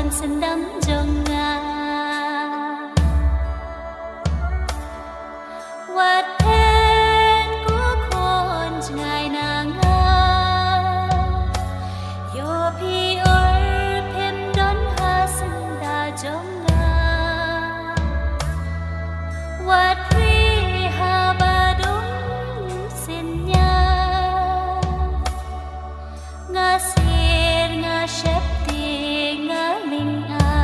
นสันดำจงงาวัดเพชรกูคนจะง่ายนางงาโยพี่อรเพ็มดอนหาสันดาจงงาวัดวิหาบาดุงสินญางาเสียงาเชปตีงาลิงอา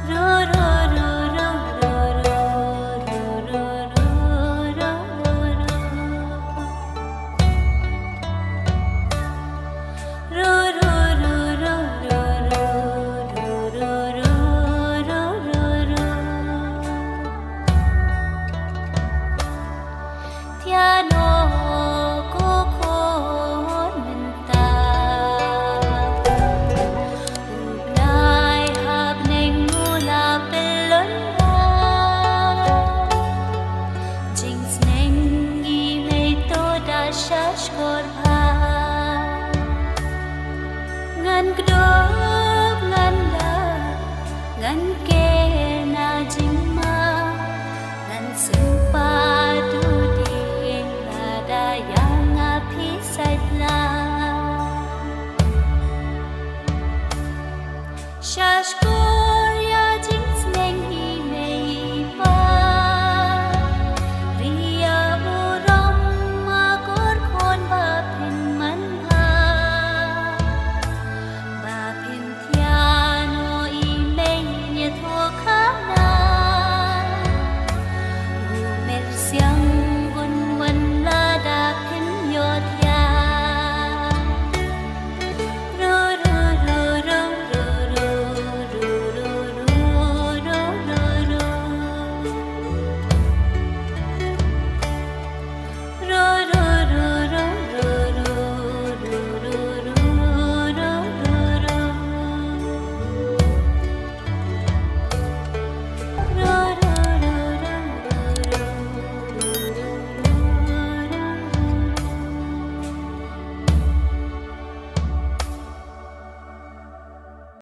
รูรูรูรูรูรูรูรูรูรูรูรูรูรูรูรูรูรูรูเทียโนกูคนมันตารูปนายหาบในงูลาเป็นล้นลาจิงสเนงยีไม่โตดาชาชกอดพางันกระโดบงันดางันเก